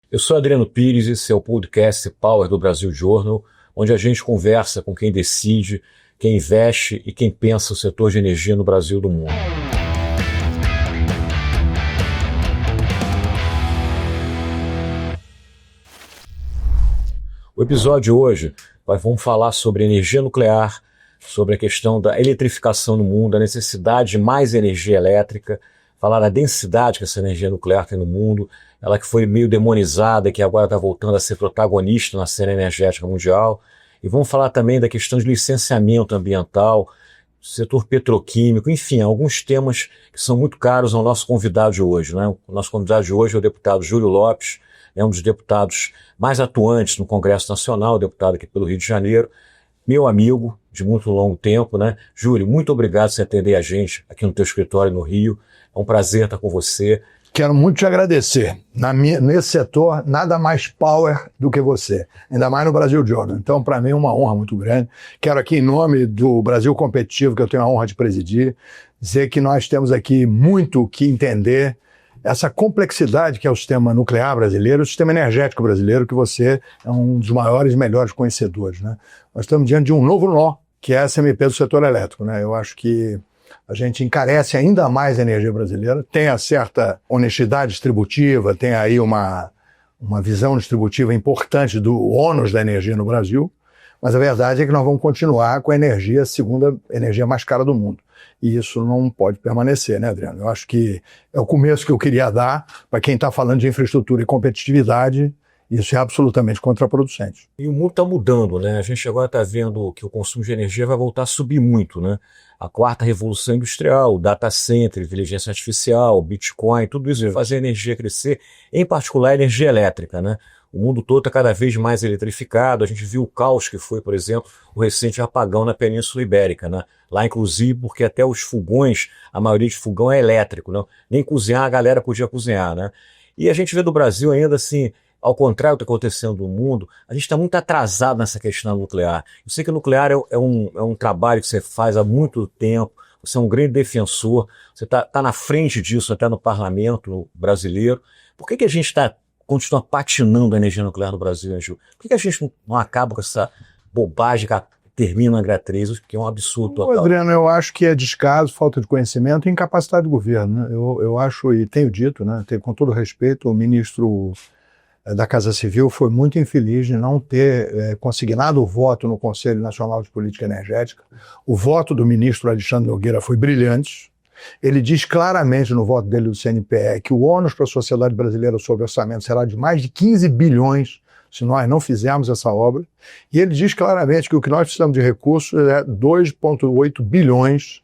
Eu sou Adriano Pires e esse é o podcast Power do Brasil Journal, onde a gente conversa com quem decide, quem investe e quem pensa o setor de energia no Brasil e do mundo. O episódio de hoje vamos falar sobre energia nuclear, sobre a questão da eletrificação no mundo, a necessidade de mais energia elétrica, falar da densidade que essa energia nuclear tem no mundo, ela que foi meio demonizada e que agora está voltando a ser protagonista na cena energética mundial. E vamos falar também da questão de licenciamento ambiental, setor petroquímico, enfim, alguns temas que são muito caros ao nosso convidado de hoje, né? O nosso convidado de hoje é o deputado Júlio Lopes, é um dos deputados mais atuantes no Congresso Nacional, deputado aqui pelo Rio de Janeiro, meu amigo de muito longo tempo, né? Júlio, muito obrigado por você atender a gente aqui no teu escritório no Rio. É um prazer estar com você. Quero muito te agradecer. Nesse setor, nada mais power do que você, ainda mais no Brasil Journal. Então, para mim, é uma honra muito grande. Quero aqui, em nome do Brasil Competitivo, que eu tenho a honra de presidir, dizer que nós temos aqui muito que entender essa complexidade que é o sistema nuclear brasileiro, o sistema energético brasileiro, que você é um dos maiores e melhores conhecedores, né? Nós estamos diante de um novo nó, que é a SMP do setor elétrico, né? Eu acho que a gente encarece ainda mais a energia brasileira, tem a certa honestidade distributiva, tem aí uma visão distributiva importante do ônus da energia no Brasil, mas a verdade é que nós vamos continuar com a energia, a segunda energia mais cara do mundo. E isso não pode permanecer, né, Adriano? Eu acho que é o começo que eu queria dar para quem está falando de infraestrutura e competitividade. Isso é absolutamente contraproducente. E o mundo está mudando, né? A gente agora está vendo que o consumo de energia vai voltar a subir muito, né? A quarta revolução industrial, o data center, inteligência artificial, Bitcoin, tudo isso vai fazer a energia crescer, em particular a energia elétrica, né? O mundo todo está cada vez mais eletrificado. A gente viu o caos que foi, por exemplo, o recente apagão na Península Ibérica, né? Lá, inclusive, porque até os fogões, a maioria de fogão é elétrico, não? Nem cozinhar a galera podia cozinhar, né? E a gente vê do Brasil ainda assim, ao contrário do que está acontecendo no mundo, a gente está muito atrasado nessa questão nuclear. Eu sei que o nuclear é um trabalho que você faz há muito tempo, você é um grande defensor, você está na frente disso até no parlamento brasileiro. Por que a gente continua patinando a energia nuclear no Brasil, né, Gil? Por que a gente não acaba com essa bobagem que termina a H3, que é um absurdo total? Adriano, eu acho que é descaso, falta de conhecimento e incapacidade do governo, né? Eu acho, e tenho dito, né, com todo respeito, o ministro da Casa Civil foi muito infeliz de não ter consignado o voto no Conselho Nacional de Política Energética. O voto do ministro Alexandre Nogueira foi brilhante. Ele diz claramente no voto dele do CNPE que o ônus para a sociedade brasileira sobre orçamento será de mais de 15 bilhões se nós não fizermos essa obra. E ele diz claramente que o que nós precisamos de recursos é 2,8 bilhões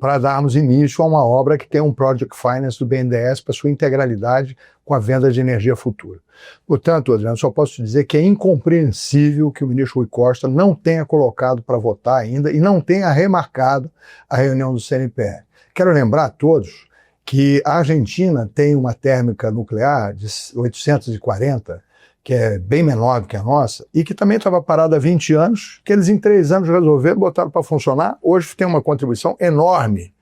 para darmos início a uma obra que tem um Project Finance do BNDES para sua integralidade com a venda de energia futura. Portanto, Adriano, só posso te dizer que é incompreensível que o ministro Rui Costa não tenha colocado para votar ainda e não tenha remarcado a reunião do CNPE. Quero lembrar a todos que a Argentina tem uma térmica nuclear de 840, que é bem menor do que a nossa, e que também estava parada há 20 anos, que eles em 3 anos resolveram, botaram para funcionar. Hoje tem uma contribuição enorme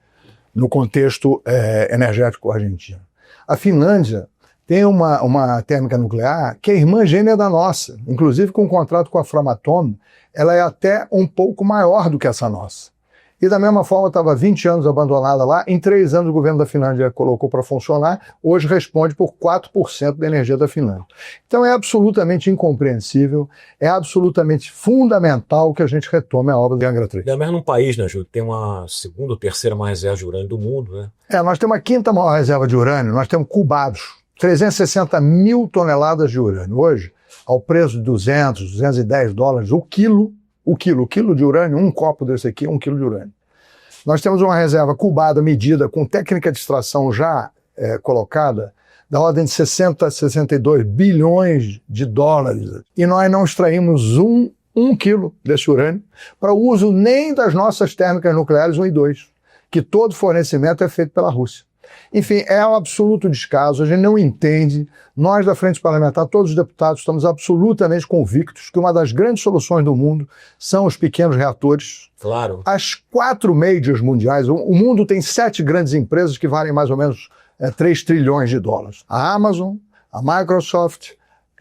no contexto energético argentino. A Finlândia tem uma térmica nuclear que é irmã gêmea da nossa, inclusive com um contrato com a Framatome, ela é até um pouco maior do que essa nossa. E da mesma forma estava 20 anos abandonada lá, em 3 anos o governo da Finlândia colocou para funcionar, hoje responde por 4% da energia da Finlândia. Então é absolutamente incompreensível, é absolutamente fundamental que a gente retome a obra do Angra 3. Ainda mais num país, né, Júlio, que tem uma segunda ou terceira maior reserva de urânio do mundo, né? Nós temos a quinta maior reserva de urânio, nós temos cubados, 360 mil toneladas de urânio. Hoje, ao preço de 200, 210 dólares o quilo de urânio, um copo desse aqui é 1 quilo de urânio. Nós temos uma reserva cubada, medida, com técnica de extração já colocada, da ordem de 60 a 62 bilhões de dólares. E nós não extraímos um quilo desse urânio para o uso nem das nossas térmicas nucleares 1 e 2, que todo fornecimento é feito pela Rússia. Enfim, é um absoluto descaso, a gente não entende. Nós da Frente Parlamentar, todos os deputados, estamos absolutamente convictos que uma das grandes soluções do mundo são os pequenos reatores. Claro. As 4 majors mundiais, o mundo tem 7 grandes empresas que valem mais ou menos 3 trilhões de dólares. A Amazon, a Microsoft,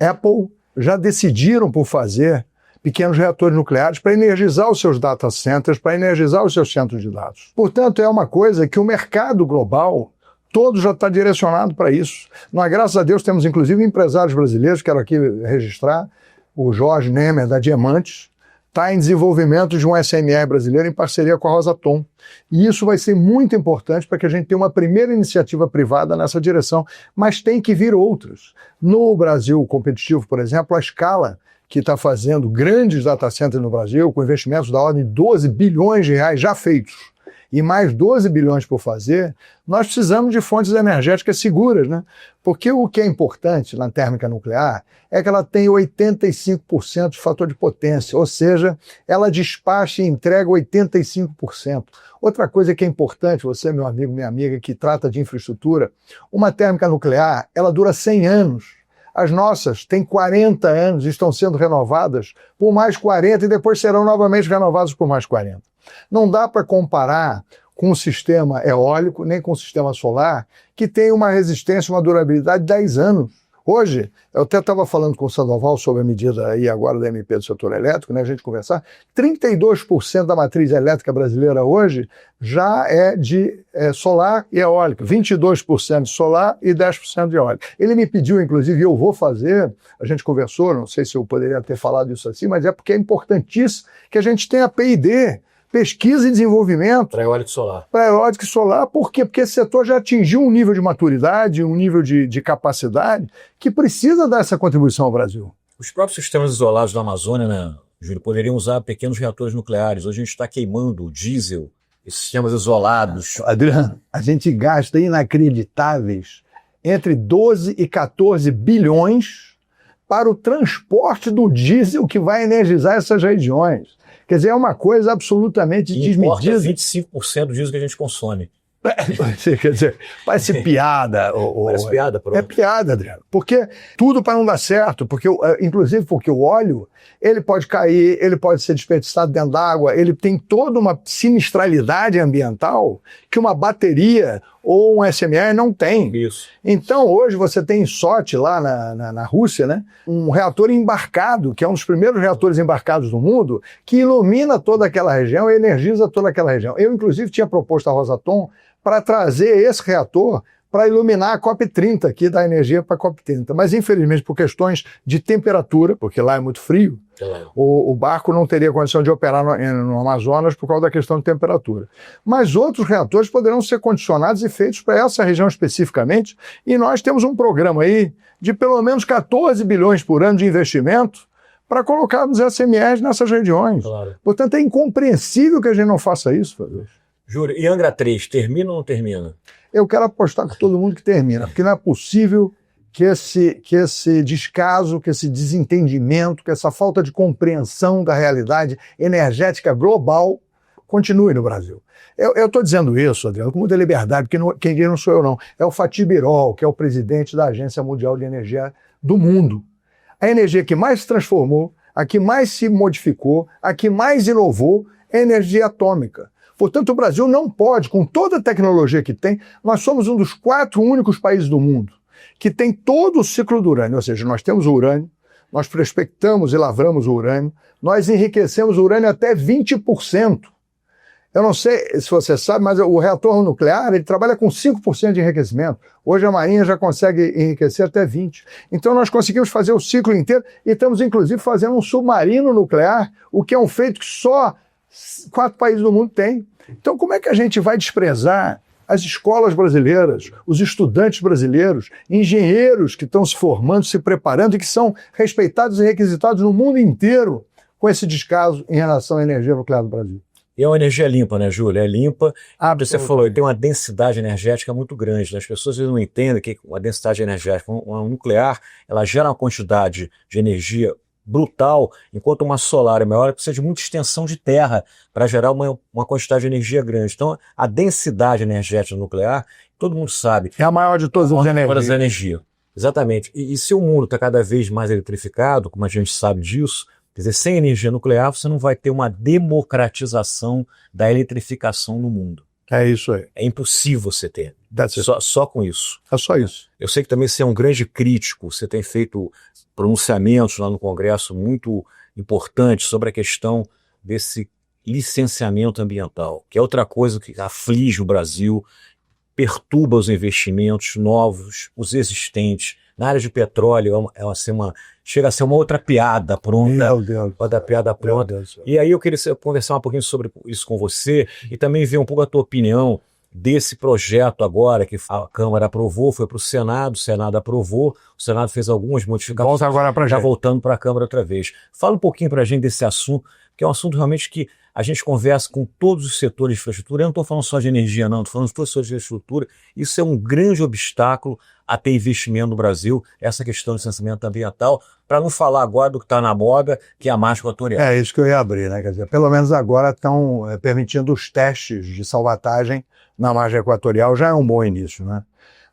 Apple já decidiram por fazer pequenos reatores nucleares para energizar os seus data centers, para energizar os seus centros de dados. Portanto, é uma coisa que o mercado global todo já está direcionado para isso. Nós, graças a Deus, temos inclusive empresários brasileiros, quero aqui registrar, o Jorge Nemer, da Diamantes, está em desenvolvimento de um SMR brasileiro em parceria com a Rosatom. E isso vai ser muito importante para que a gente tenha uma primeira iniciativa privada nessa direção, mas tem que vir outras. No Brasil competitivo, por exemplo, a Scala, que está fazendo grandes data centers no Brasil, com investimentos da ordem de 12 bilhões de reais já feitos, e mais 12 bilhões por fazer, nós precisamos de fontes energéticas seguras, né? Porque o que é importante na térmica nuclear é que ela tem 85% de fator de potência, ou seja, ela despacha e entrega 85%. Outra coisa que é importante, você, meu amigo, minha amiga, que trata de infraestrutura, uma térmica nuclear, ela dura 100 anos. As nossas têm 40 anos e estão sendo renovadas por mais 40 e depois serão novamente renovadas por mais 40. Não dá para comparar com o sistema eólico, nem com o sistema solar, que tem uma resistência, uma durabilidade de 10 anos. Hoje, eu até estava falando com o Sandoval sobre a medida aí agora da MP do setor elétrico, né, a gente conversar, 32% da matriz elétrica brasileira hoje já é de solar e eólica, 22% de solar e 10% de eólica. Ele me pediu, inclusive, e eu vou fazer, a gente conversou, não sei se eu poderia ter falado isso assim, mas é porque é importantíssimo que a gente tenha P&D, pesquisa e desenvolvimento. Para eólico e solar. Para eólico e solar, por quê? Porque esse setor já atingiu um nível de maturidade, um nível de capacidade que precisa dar essa contribuição ao Brasil. Os próprios sistemas isolados da Amazônia, né, Júlio, poderiam usar pequenos reatores nucleares. Hoje a gente está queimando o diesel, esses sistemas isolados. Adriano, a gente gasta inacreditáveis entre 12 e 14 bilhões para o transporte do diesel que vai energizar essas regiões. Quer dizer, é uma coisa absolutamente desmedida. 25% do diesel que a gente consome. Quer dizer, parece piada. Parece piada, pronto. É piada, Adriano. Porque tudo para não dar certo. Porque, inclusive porque o óleo, ele pode cair, ele pode ser desperdiçado dentro d'água, ele tem toda uma sinistralidade ambiental que uma bateria ou um SMR não tem. Isso. Então, hoje você tem em Sochi, lá na Rússia, né, um reator embarcado, que é um dos primeiros reatores embarcados do mundo, que ilumina toda aquela região e energiza toda aquela região. Eu, inclusive, tinha proposto a Rosatom para trazer esse reator para iluminar a COP30 aqui, dar energia para a COP30. Mas, infelizmente, por questões de temperatura, porque lá é muito frio, o barco não teria condição de operar no Amazonas por causa da questão de temperatura. Mas outros reatores poderão ser condicionados e feitos para essa região especificamente, e nós temos um programa aí de pelo menos 14 bilhões por ano de investimento para colocarmos SMRs nessas regiões. Claro. Portanto, é incompreensível que a gente não faça isso, Fabio. Júlio, e Angra 3, termina ou não termina? Eu quero apostar com todo mundo que termina, porque não é possível que esse descaso, que esse desentendimento, que essa falta de compreensão da realidade energética global continue no Brasil. Eu estou dizendo isso, Adriano, com muita liberdade, porque quem diz não sou eu não, é o Fatih Birol, que é o presidente da Agência Mundial de Energia do mundo. A energia que mais se transformou, a que mais se modificou, a que mais inovou é a energia atômica. Portanto, o Brasil não pode, com toda a tecnologia que tem, nós somos um dos 4 únicos países do mundo que tem todo o ciclo do urânio, ou seja, nós temos o urânio, nós prospectamos e lavramos o urânio, nós enriquecemos o urânio até 20%. Eu não sei se você sabe, mas o reator nuclear ele trabalha com 5% de enriquecimento. Hoje a Marinha já consegue enriquecer até 20%. Então nós conseguimos fazer o ciclo inteiro e estamos inclusive fazendo um submarino nuclear, o que é um feito que só 4 países do mundo têm. Então como é que a gente vai desprezar as escolas brasileiras, os estudantes brasileiros, engenheiros que estão se formando, se preparando e que são respeitados e requisitados no mundo inteiro com esse descaso em relação à energia nuclear do Brasil? E é uma energia limpa, né, Júlio? É limpa. Você falou, tem uma densidade energética muito grande. As pessoas não entendem que a densidade energética, uma nuclear, ela gera uma quantidade de energia brutal, enquanto uma solar é maior, ela precisa de muita extensão de terra para gerar uma quantidade de energia grande. Então, a densidade energética nuclear, todo mundo sabe. É a maior de todas as energias. Exatamente. E se o mundo está cada vez mais eletrificado, como a gente sabe disso, quer dizer, sem energia nuclear, você não vai ter uma democratização da eletrificação no mundo. É isso aí. É impossível você ter. Só com isso. É só isso. Eu sei que também você é um grande crítico, você tem feito pronunciamentos lá no Congresso muito importantes sobre a questão desse licenciamento ambiental, que é outra coisa que aflige o Brasil, perturba os investimentos novos, os existentes. Na área de petróleo chega a ser uma outra piada pronta. Meu Deus. Outra piada pronta. E aí eu queria conversar um pouquinho sobre isso com você e também ver um pouco a tua opinião desse projeto agora que a Câmara aprovou, foi para o Senado aprovou, o Senado fez algumas modificações. Volta agora para já voltando para a Câmara outra vez. Fala um pouquinho para a gente desse assunto, que é um assunto realmente que a gente conversa com todos os setores de infraestrutura. Eu não estou falando só de energia, não, estou falando de todos os setores de infraestrutura. Isso é um grande obstáculo a ter investimento no Brasil, essa questão de licenciamento ambiental, para não falar agora do que está na moda, que é a margem equatorial. É isso que eu ia abrir, né? Quer dizer, pelo menos agora estão permitindo os testes de salvatagem na margem equatorial, já é um bom início, né?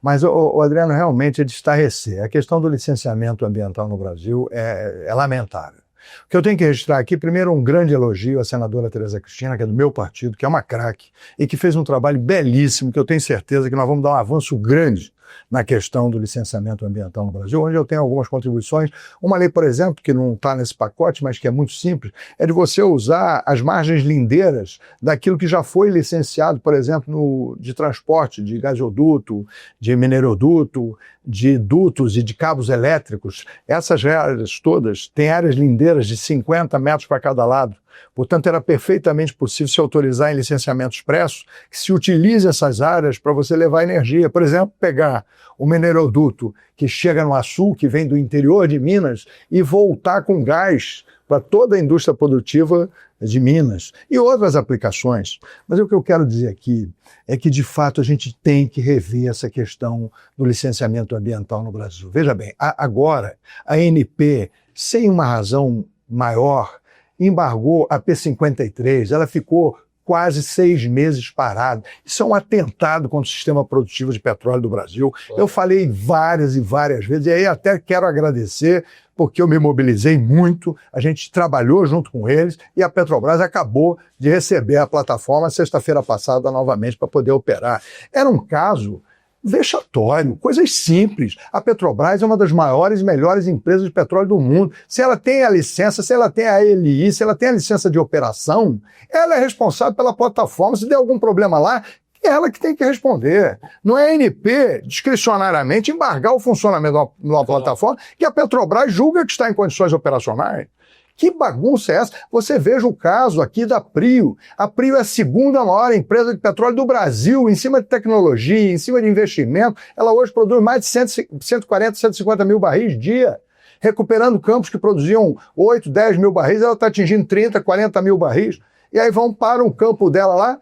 Mas, o Adriano, realmente é de estarrecer. A questão do licenciamento ambiental no Brasil é lamentável. O que eu tenho que registrar aqui, primeiro, um grande elogio à senadora Tereza Cristina, que é do meu partido, que é uma craque, e que fez um trabalho belíssimo, que eu tenho certeza que nós vamos dar um avanço grande na questão do licenciamento ambiental no Brasil, onde eu tenho algumas contribuições. Uma lei, por exemplo, que não está nesse pacote, mas que é muito simples, é de você usar as margens lindeiras daquilo que já foi licenciado, por exemplo, de transporte, de gasoduto, de mineroduto, de dutos e de cabos elétricos. Essas áreas todas têm áreas lindeiras de 50 metros para cada lado. Portanto, era perfeitamente possível se autorizar em licenciamento expresso que se utilize essas áreas para você levar energia. Por exemplo, pegar o mineroduto que chega no Açu, que vem do interior de Minas, e voltar com gás para toda a indústria produtiva de Minas e outras aplicações. Mas o que eu quero dizer aqui é que, de fato, a gente tem que rever essa questão do licenciamento ambiental no Brasil. Veja bem, agora a ANP, sem uma razão maior, embargou a P53, ela ficou quase 6 meses parada. Isso é um atentado contra o sistema produtivo de petróleo do Brasil. Eu falei várias e várias vezes, e aí até quero agradecer, porque eu me mobilizei muito, a gente trabalhou junto com eles, e a Petrobras acabou de receber a plataforma sexta-feira passada novamente para poder operar. Era um caso vexatório, coisas simples. A Petrobras é uma das maiores e melhores empresas de petróleo do mundo. Se ela tem a licença, se ela tem a ALI, se ela tem a licença de operação, ela é responsável pela plataforma. Se der algum problema lá, é ela que tem que responder. Não é a ANP, discricionariamente, embargar o funcionamento de uma plataforma que a Petrobras julga que está em condições operacionais. Que bagunça é essa? Você veja o caso aqui da Prio. A Prio é a segunda maior empresa de petróleo do Brasil, em cima de tecnologia, em cima de investimento. Ela hoje produz mais de 140, 150 mil barris dia. Recuperando campos que produziam 8, 10 mil barris, ela está atingindo 30, 40 mil barris. E aí vão para um campo dela lá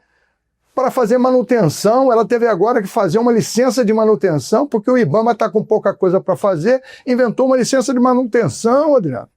para fazer manutenção. Ela teve agora que fazer uma licença de manutenção, porque o IBAMA está com pouca coisa para fazer, inventou uma licença de manutenção, Adriano.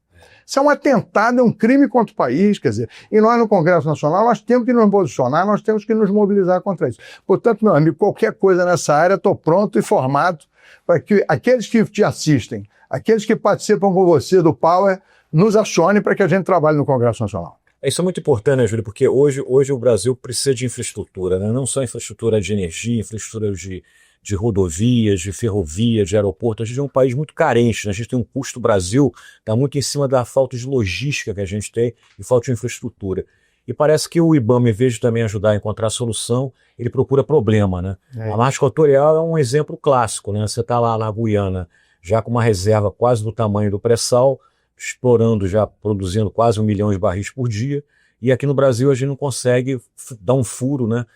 Isso é um atentado, é um crime contra o país, quer dizer, e nós no Congresso Nacional, nós temos que nos posicionar, nós temos que nos mobilizar contra isso. Portanto, meu amigo, qualquer coisa nessa área, estou pronto e formado para que aqueles que te assistem, aqueles que participam com você do Power, nos acionem para que a gente trabalhe no Congresso Nacional. Isso é muito importante, né, Júlio? Porque hoje o Brasil precisa de infraestrutura, né? Não só infraestrutura de energia, infraestrutura de rodovias, de ferrovia, de aeroporto. A gente é um país muito carente, né? A gente tem um custo, o Brasil está muito em cima da falta de logística que a gente tem e falta de infraestrutura. E parece que o IBAMA, em vez de também ajudar a encontrar a solução, ele procura problema, né? A margem equatorial é um exemplo clássico, né? Você está lá na Guiana, já com uma reserva quase do tamanho do pré-sal, explorando, já produzindo quase 1 milhão de barris por dia, e aqui no Brasil a gente não consegue dar um furo, né?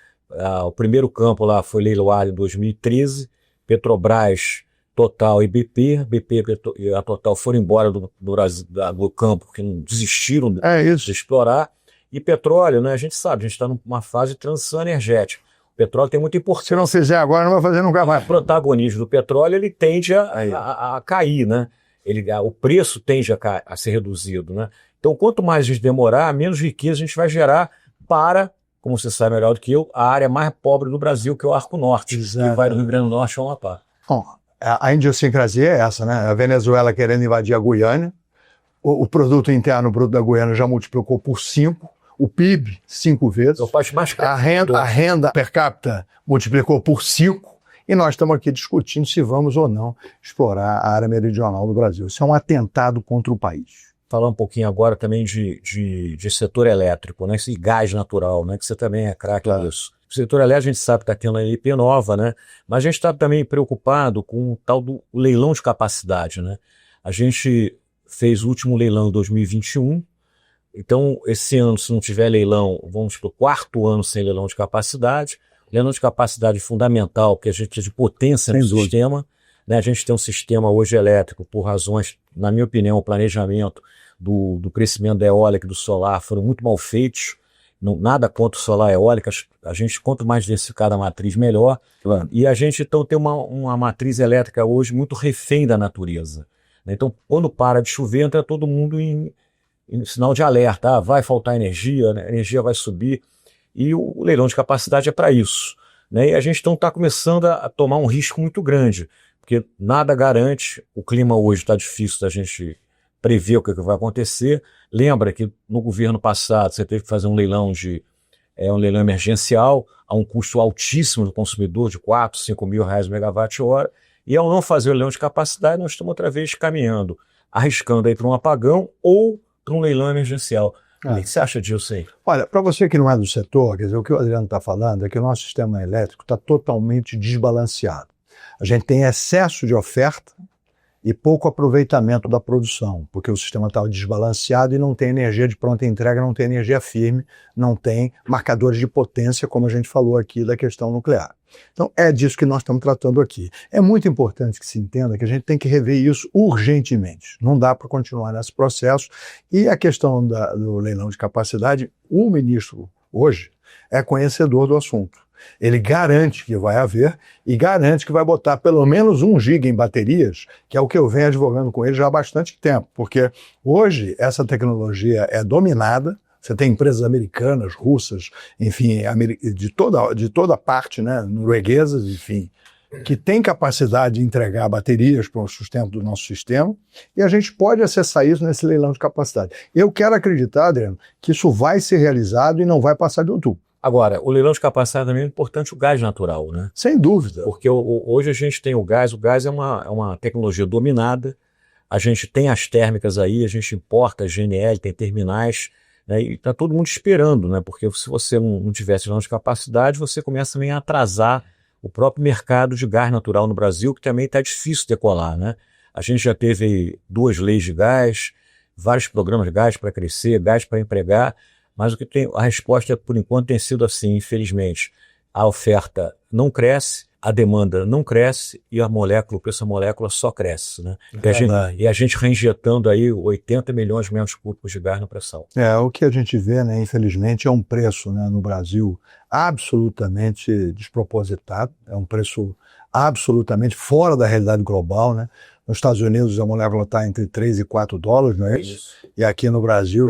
O primeiro campo lá foi leiloado em 2013, Petrobras, Total e BP e a Total foram embora do campo, porque não desistiram de explorar, e petróleo, né, a gente sabe, a gente está numa fase de transição energética. O petróleo tem muita importância. Se não fizer agora, não vai fazer nunca mais. O protagonismo do petróleo ele tende a cair, né? O preço tende a ser reduzido, né? Então, quanto mais a gente demorar, menos riqueza a gente vai gerar para, como você sabe melhor do que eu, a área mais pobre do Brasil, que é o Arco Norte, Exato. Que vai do Rio Grande do Norte ao Amapá. Bom, a idiosincrasia é essa, né? A Venezuela querendo invadir a Guiana, o produto interno bruto da Guiana já multiplicou por 5, o PIB 5 vezes, É o país mais caro. a renda per capita multiplicou por 5, E nós estamos aqui discutindo se vamos ou não explorar a área meridional do Brasil. Isso é um atentado contra o país. Falar um pouquinho agora também de setor elétrico, né? Esse gás natural, né? Que você também é craque nisso. O setor elétrico, a gente sabe que está tendo a MP nova, né? Mas a gente está também preocupado com o tal do leilão de capacidade, né? A gente fez o último leilão em 2021, então esse ano, se não tiver leilão, vamos para o 4º ano sem leilão de capacidade. Leilão de capacidade fundamental, porque a gente é de potência no sistema, né? A gente tem um sistema hoje elétrico, por razões, na minha opinião, o planejamento do crescimento da eólica e do solar foram muito mal feitos. Não, nada contra o solar e eólica, a gente, quanto mais densificada a matriz, melhor. Claro. E a gente, então, tem uma matriz elétrica hoje muito refém da natureza. Né? Então, quando para de chover, entra todo mundo em sinal de alerta. Vai faltar energia, né? A energia vai subir. E o leilão de capacidade é para isso. Né? E a gente, então, está começando a tomar um risco muito grande, porque nada garante, o clima hoje está difícil da gente prever o que vai acontecer. Lembra que no governo passado você teve que fazer um leilão emergencial a um custo altíssimo do consumidor, de 4, 5 mil reais o megawatt-hora, e ao não fazer o leilão de capacidade, nós estamos outra vez caminhando, arriscando aí para um apagão ou para um leilão emergencial. O que você acha disso aí? Olha, para você que não é do setor, quer dizer, o que o Adriano está falando é que o nosso sistema elétrico está totalmente desbalanceado. A gente tem excesso de oferta e pouco aproveitamento da produção, porque o sistema está desbalanceado e não tem energia de pronta entrega, não tem energia firme, não tem marcadores de potência, como a gente falou aqui da questão nuclear. Então é disso que nós estamos tratando aqui. É muito importante que se entenda que a gente tem que rever isso urgentemente. Não dá para continuar nesse processo. E a questão do leilão de capacidade, o ministro hoje é conhecedor do assunto. Ele garante que vai haver e garante que vai botar pelo menos 1 giga em baterias, que é o que eu venho advogando com ele já há bastante tempo, porque hoje essa tecnologia é dominada. Você tem empresas americanas, russas, enfim, de toda parte, né, norueguesas, enfim, que tem capacidade de entregar baterias para o sustento do nosso sistema, e a gente pode acessar isso nesse leilão de capacidade. Eu quero acreditar, Adriano, que isso vai ser realizado e não vai passar de outubro. Agora, o leilão de capacidade também é importante o gás natural, né? Sem dúvida. Porque hoje a gente tem o gás é uma tecnologia dominada, a gente tem as térmicas aí, a gente importa a GNL, tem terminais, né? E está todo mundo esperando, né? Porque se você não tivesse leilão de capacidade, você começa também a atrasar o próprio mercado de gás natural no Brasil, que também está difícil decolar, né? A gente já teve 2 leis de gás, vários programas de gás para crescer, gás para empregar, mas a resposta, por enquanto, tem sido assim, infelizmente. A oferta não cresce, a demanda não cresce e o preço da molécula só cresce, né? E a gente reinjetando aí 80 milhões de metros cúbicos de gás no pré-sal. O que a gente vê, né, infelizmente, é um preço, né, no Brasil absolutamente despropositado, é um preço absolutamente fora da realidade global, né? Nos Estados Unidos a molécula está entre 3 e 4 dólares, não é isso? E aqui no Brasil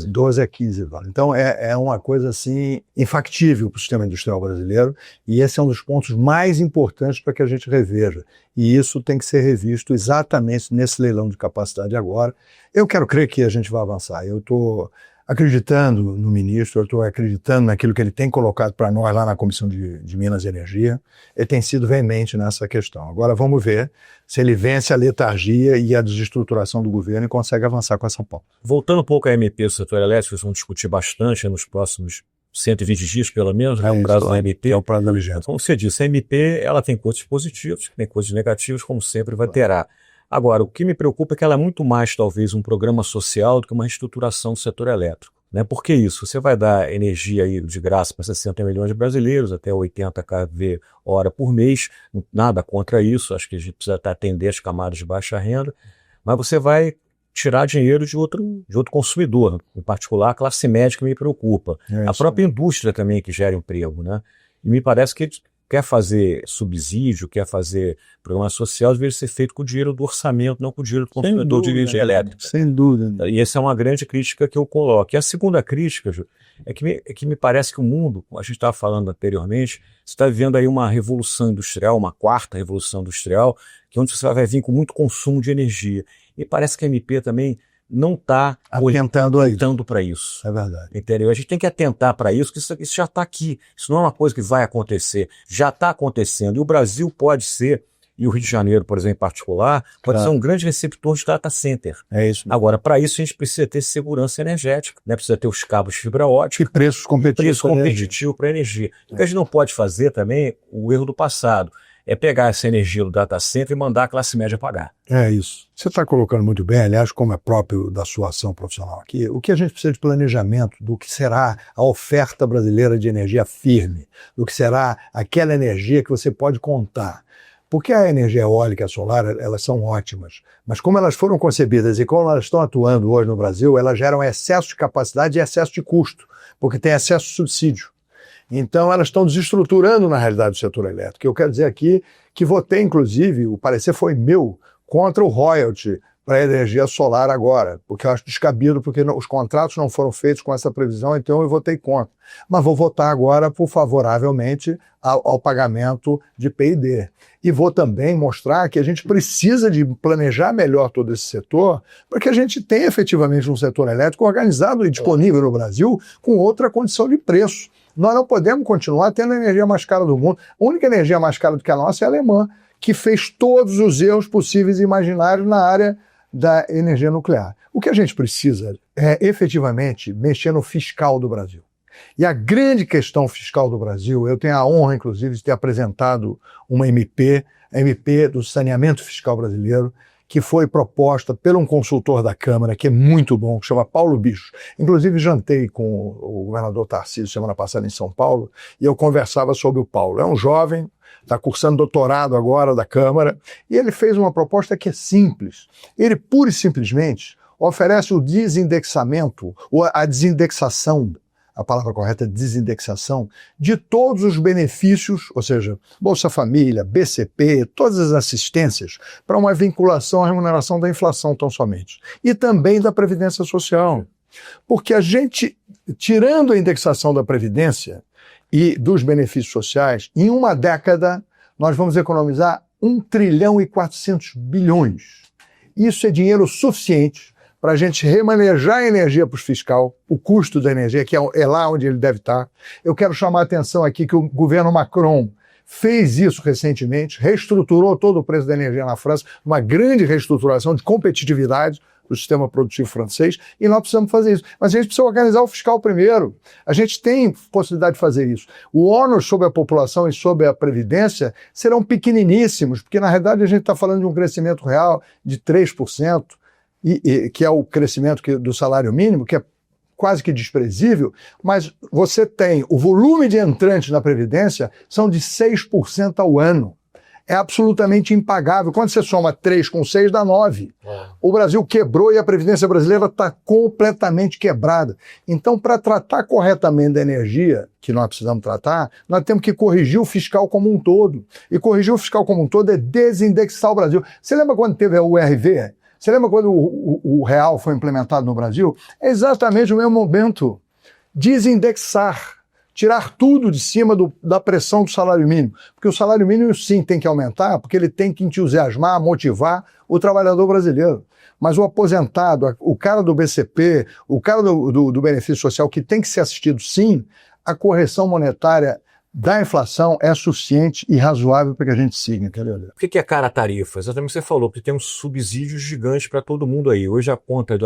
12 a 15 dólares. Então é uma coisa assim infactível para o sistema industrial brasileiro, e esse é um dos pontos mais importantes para que a gente reveja. E isso tem que ser revisto exatamente nesse leilão de capacidade agora. Eu quero crer que a gente vai avançar. Eu estou acreditando no ministro, eu estou acreditando naquilo que ele tem colocado para nós lá na Comissão de Minas e Energia. Ele tem sido veemente nessa questão. Agora vamos ver se ele vence a letargia e a desestruturação do governo e consegue avançar com essa pauta. Voltando um pouco à MP do setor elétrico, vocês vão discutir bastante nos próximos 120 dias, pelo menos, né? O prazo da MP. É o prazo da vigência. Como você disse, a MP ela tem coisas positivas, tem coisas negativas, como sempre vai terá. Agora, o que me preocupa é que ela é muito mais, talvez, um programa social do que uma reestruturação do setor elétrico. Né? Por que isso? Você vai dar energia aí de graça para 60 milhões de brasileiros, até 80 kW/hora por mês, nada contra isso, acho que a gente precisa atender as camadas de baixa renda, mas você vai tirar dinheiro de outro consumidor, em particular a classe média, que me preocupa. A própria indústria também que gera emprego, né? E me parece que quer fazer subsídio, quer fazer programa social, deveria ser feito com o dinheiro do orçamento, não com o dinheiro do consumidor de energia elétrica. Sem dúvida. E essa é uma grande crítica que eu coloco. E a segunda crítica, Ju, é que me parece que o mundo, como a gente estava falando anteriormente, você está vivendo aí uma revolução industrial, uma 4ª revolução industrial, que é onde você vai vir com muito consumo de energia. E parece que a MP também não está atentando para isso. É verdade. Entendeu? A gente tem que atentar para isso, que isso já está aqui. Isso não é uma coisa que vai acontecer, já está acontecendo. E o Brasil pode ser, e o Rio de Janeiro, por exemplo, em particular, pode ser um grande receptor de data center. É isso mesmo. Agora, para isso a gente precisa ter segurança energética, né? Precisa ter os cabos de fibra ótica. E preços competitivos. Para a energia. O que a gente não pode fazer também, o erro do passado, é pegar essa energia do data center e mandar a classe média pagar. É isso. Você está colocando muito bem, aliás, como é próprio da sua ação profissional aqui, o que a gente precisa de planejamento do que será a oferta brasileira de energia firme, do que será aquela energia que você pode contar. Porque a energia eólica e a solar, elas são ótimas, mas como elas foram concebidas e como elas estão atuando hoje no Brasil, elas geram excesso de capacidade e excesso de custo, porque tem excesso de subsídio. Então, elas estão desestruturando, na realidade, o setor elétrico. Eu quero dizer aqui que votei, inclusive, o parecer foi meu, contra o royalty para a energia solar agora, porque eu acho descabido, porque os contratos não foram feitos com essa previsão, então eu votei contra. Mas vou votar agora favoravelmente ao pagamento de P&D. E vou também mostrar que a gente precisa de planejar melhor todo esse setor, para que a gente tenha efetivamente um setor elétrico organizado e disponível no Brasil com outra condição de preço. Nós não podemos continuar tendo a energia mais cara do mundo. A única energia mais cara do que a nossa é a alemã, que fez todos os erros possíveis e imaginários na área da energia nuclear. O que a gente precisa é efetivamente mexer no fiscal do Brasil. E a grande questão fiscal do Brasil, eu tenho a honra, inclusive, de ter apresentado uma MP, a MP do Saneamento Fiscal Brasileiro, que foi proposta por um consultor da Câmara, que é muito bom, que chama Paulo Bicho. Inclusive, jantei com o governador Tarcísio semana passada em São Paulo, e eu conversava sobre o Paulo. É um jovem, está cursando doutorado agora da Câmara, e ele fez uma proposta que é simples. Ele, pura e simplesmente, oferece o desindexamento, ou a desindexação, a palavra correta é desindexação, de todos os benefícios, ou seja, Bolsa Família, BCP, todas as assistências, para uma vinculação à remuneração da inflação tão somente. E também da Previdência Social. Porque a gente, tirando a indexação da Previdência e dos benefícios sociais, em uma década nós vamos economizar 1 trilhão e 400 bilhões. Isso é dinheiro suficiente para a gente remanejar a energia para o fiscal, o custo da energia, que é lá onde ele deve estar. Eu quero chamar a atenção aqui que o governo Macron fez isso recentemente, reestruturou todo o preço da energia na França, uma grande reestruturação de competitividade do sistema produtivo francês, e nós precisamos fazer isso. Mas a gente precisa organizar o fiscal primeiro. A gente tem possibilidade de fazer isso. O ônus sobre a população e sobre a Previdência serão pequeniníssimos, porque na realidade a gente está falando de um crescimento real de 3%, que é o crescimento do salário mínimo, que é quase que desprezível, mas você tem o volume de entrantes na Previdência são de 6% ao ano. É absolutamente impagável. Quando você soma 3 com 6, dá 9. O Brasil quebrou e a Previdência brasileira está completamente quebrada. Então, para tratar corretamente da energia que nós precisamos tratar, nós temos que corrigir o fiscal como um todo. E corrigir o fiscal como um todo é desindexar o Brasil. Você lembra quando teve a URV? Você lembra quando o real foi implementado no Brasil? É exatamente o mesmo momento. Desindexar. Tirar tudo de cima da pressão do salário mínimo. Porque o salário mínimo, sim, tem que aumentar, porque ele tem que entusiasmar, motivar o trabalhador brasileiro. Mas o aposentado, o cara do BCP, o cara do benefício social, que tem que ser assistido, sim, a correção monetária da inflação é suficiente e razoável para que a gente siga, entendeu? Por que é cara a tarifa? Exatamente o que você falou, porque tem um subsídio gigante para todo mundo aí. Hoje a conta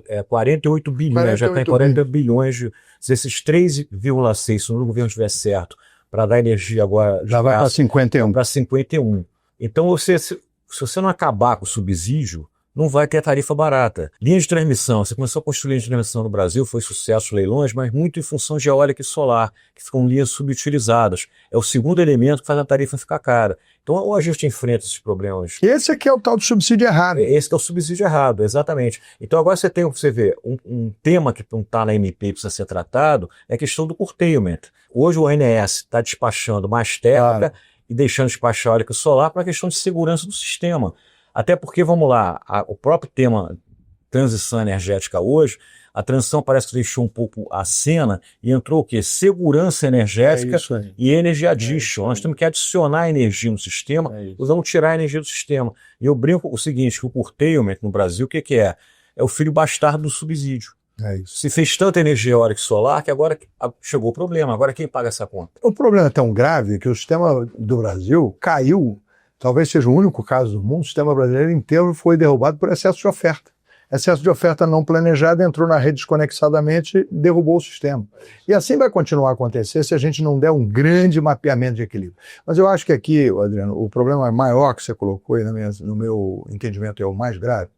é 48 bilhões, já está em 40 bilhões. Esses 3,6, se o governo estiver certo, para dar energia agora... Já vai para 51. Para 51. Então, se você não acabar com o subsídio, não vai ter tarifa barata. Linha de transmissão, você começou a construir linha de transmissão no Brasil, foi sucesso, leilões, mas muito em função de eólica e solar, que ficam linhas subutilizadas. É o segundo elemento que faz a tarifa ficar cara. Então, ou a gente enfrenta esses problemas... Esse aqui é o tal do subsídio errado. Esse que é o subsídio errado, exatamente. Então, agora você vê, um tema que não está na MP e precisa ser tratado é a questão do curtailment. Hoje o ONS está despachando mais térmica e deixando despachar eólica e solar para a questão de segurança do sistema. Até porque, vamos lá, o próprio tema transição energética hoje, a transição parece que deixou um pouco a cena e entrou o quê? Segurança energética e energy addition. Nós temos que adicionar energia no sistema, nós vamos tirar a energia do sistema. E eu brinco o seguinte, que o curtailment no Brasil, o que é? é o filho bastardo do subsídio. É isso. Se fez tanta energia eólica e solar que agora chegou o problema. Agora quem paga essa conta? O problema é tão grave que o sistema do Brasil caiu, talvez seja o único caso do mundo, o sistema brasileiro inteiro foi derrubado por excesso de oferta. Excesso de oferta não planejada entrou na rede desconexadamente, derrubou o sistema. E assim vai continuar a acontecer se a gente não der um grande mapeamento de equilíbrio. Mas eu acho que aqui, Adriano, o problema maior que você colocou, e no meu entendimento é o mais grave,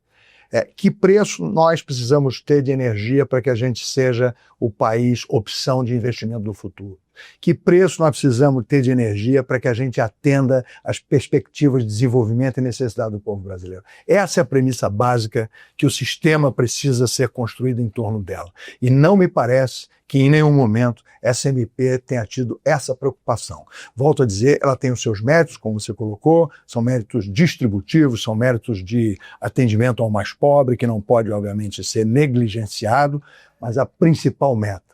é que preço nós precisamos ter de energia para que a gente seja o país opção de investimento do futuro. Que preço nós precisamos ter de energia para que a gente atenda às perspectivas de desenvolvimento e necessidade do povo brasileiro. Essa é a premissa básica que o sistema precisa ser construído em torno dela. E não me parece que em nenhum momento essa MP tenha tido essa preocupação. Volto a dizer, ela tem os seus méritos, como você colocou, são méritos distributivos, são méritos de atendimento ao mais pobre, que não pode, obviamente, ser negligenciado, mas a principal meta,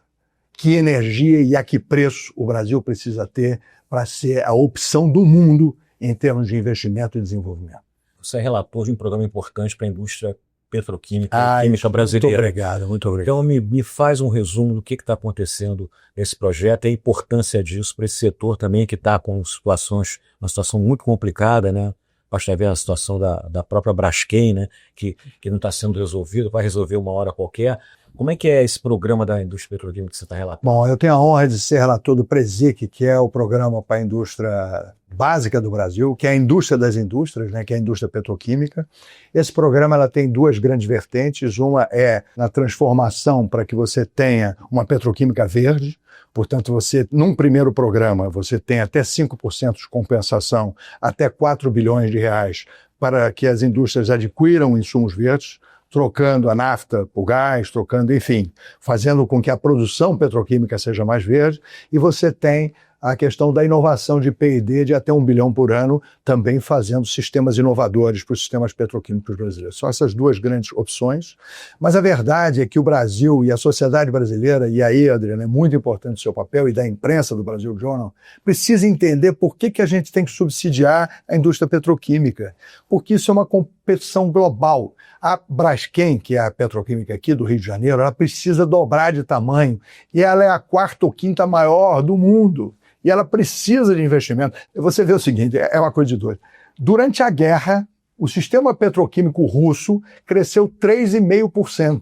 que energia e a que preço o Brasil precisa ter para ser a opção do mundo em termos de investimento e desenvolvimento. Você é relator de um programa importante para a indústria petroquímica e química brasileira. Muito obrigado, muito obrigado. Então me faz um resumo do que está acontecendo nesse projeto e a importância disso para esse setor também que está com uma situação muito complicada, né? Basta ver a situação da própria Braskem, né? Que não está sendo resolvido, vai resolver uma hora qualquer. Como é que é esse programa da indústria petroquímica que você está relatando? Bom, eu tenho a honra de ser relator do PRESIC, que é o programa para a indústria básica do Brasil, que é a indústria das indústrias, né, que é a indústria petroquímica. Esse programa ela tem duas grandes vertentes. Uma é na transformação para que você tenha uma petroquímica verde. Portanto, você, num primeiro programa, você tem até 5% de compensação, até 4 bilhões de reais, para que as indústrias adquiram insumos verdes, trocando a nafta por gás, enfim, fazendo com que a produção petroquímica seja mais verde, e você tem a questão da inovação de P&D de até 1 bilhão por ano, também fazendo sistemas inovadores para os sistemas petroquímicos brasileiros. São essas duas grandes opções, mas a verdade é que o Brasil e a sociedade brasileira, e aí, Adriano, é muito importante o seu papel e da imprensa do Brasil Journal, precisa entender por que a gente tem que subsidiar a indústria petroquímica, porque isso é uma competição global. A Braskem, que é a petroquímica aqui do Rio de Janeiro, ela precisa dobrar de tamanho, e ela é a quarta ou quinta maior do mundo. E ela precisa de investimento. Você vê o seguinte, é uma coisa de doido. Durante a guerra, o sistema petroquímico russo cresceu 3,5%.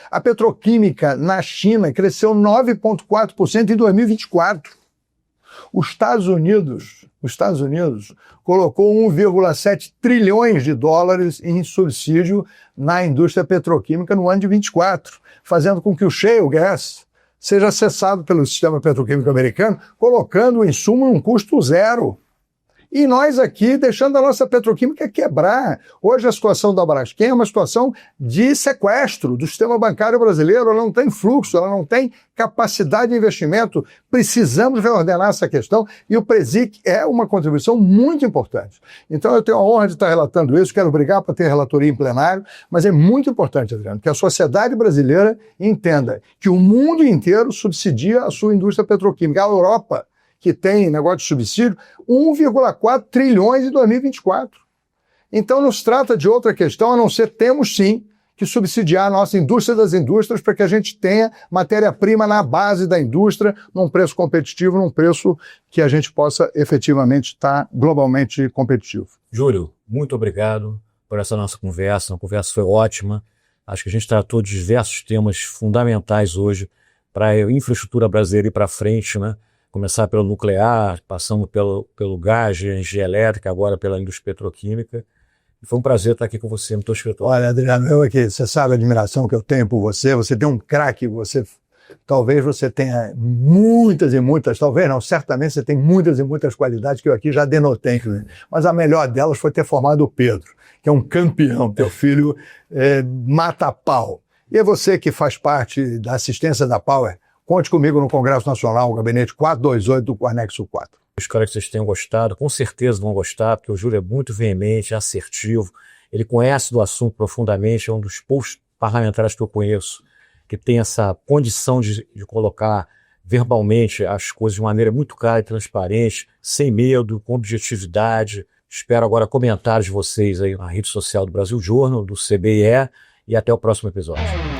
A petroquímica na China cresceu 9,4% em 2024. Os Estados Unidos colocou 1,7 trilhões de dólares em subsídio na indústria petroquímica no ano de 24, fazendo com que o shale gas seja acessado pelo sistema petroquímico americano, colocando o insumo num custo zero. E nós aqui deixando a nossa petroquímica quebrar. Hoje a situação da Braskem é uma situação de sequestro do sistema bancário brasileiro, ela não tem fluxo, ela não tem capacidade de investimento. Precisamos reordenar essa questão e o PRESIC é uma contribuição muito importante. Então eu tenho a honra de estar relatando isso, quero brigar para ter relatoria em plenário, mas é muito importante, Adriano, que a sociedade brasileira entenda que o mundo inteiro subsidia a sua indústria petroquímica. A Europa, que tem negócio de subsídio, 1,4 trilhões em 2024. Então não se trata de outra questão, a não ser temos sim que subsidiar a nossa indústria das indústrias para que a gente tenha matéria-prima na base da indústria, num preço competitivo, num preço que a gente possa efetivamente estar globalmente competitivo. Júlio, muito obrigado por essa nossa conversa. A conversa foi ótima. Acho que a gente tratou de diversos temas fundamentais hoje para a infraestrutura brasileira ir para frente, né? Começar pelo nuclear, passando pelo gás, energia elétrica, agora pela indústria petroquímica. Foi um prazer estar aqui com você no teu escritório. Olha, Adriano, eu aqui, você sabe a admiração que eu tenho por você, você tem um craque, talvez você tenha muitas e muitas, talvez não, certamente você tem muitas e muitas qualidades que eu aqui já denotei, mas a melhor delas foi ter formado o Pedro, que é um campeão, teu filho mata pau. E é você que faz parte da assistência da Power, conte comigo no Congresso Nacional, o gabinete 428 do Anexo 4. Espero que vocês tenham gostado, com certeza vão gostar, porque o Júlio é muito veemente, assertivo, ele conhece do assunto profundamente, é um dos poucos parlamentares que eu conheço que tem essa condição de colocar verbalmente as coisas de maneira muito clara e transparente, sem medo, com objetividade. Espero agora comentários de vocês aí na rede social do Brasil Journal, do CBE, e até o próximo episódio.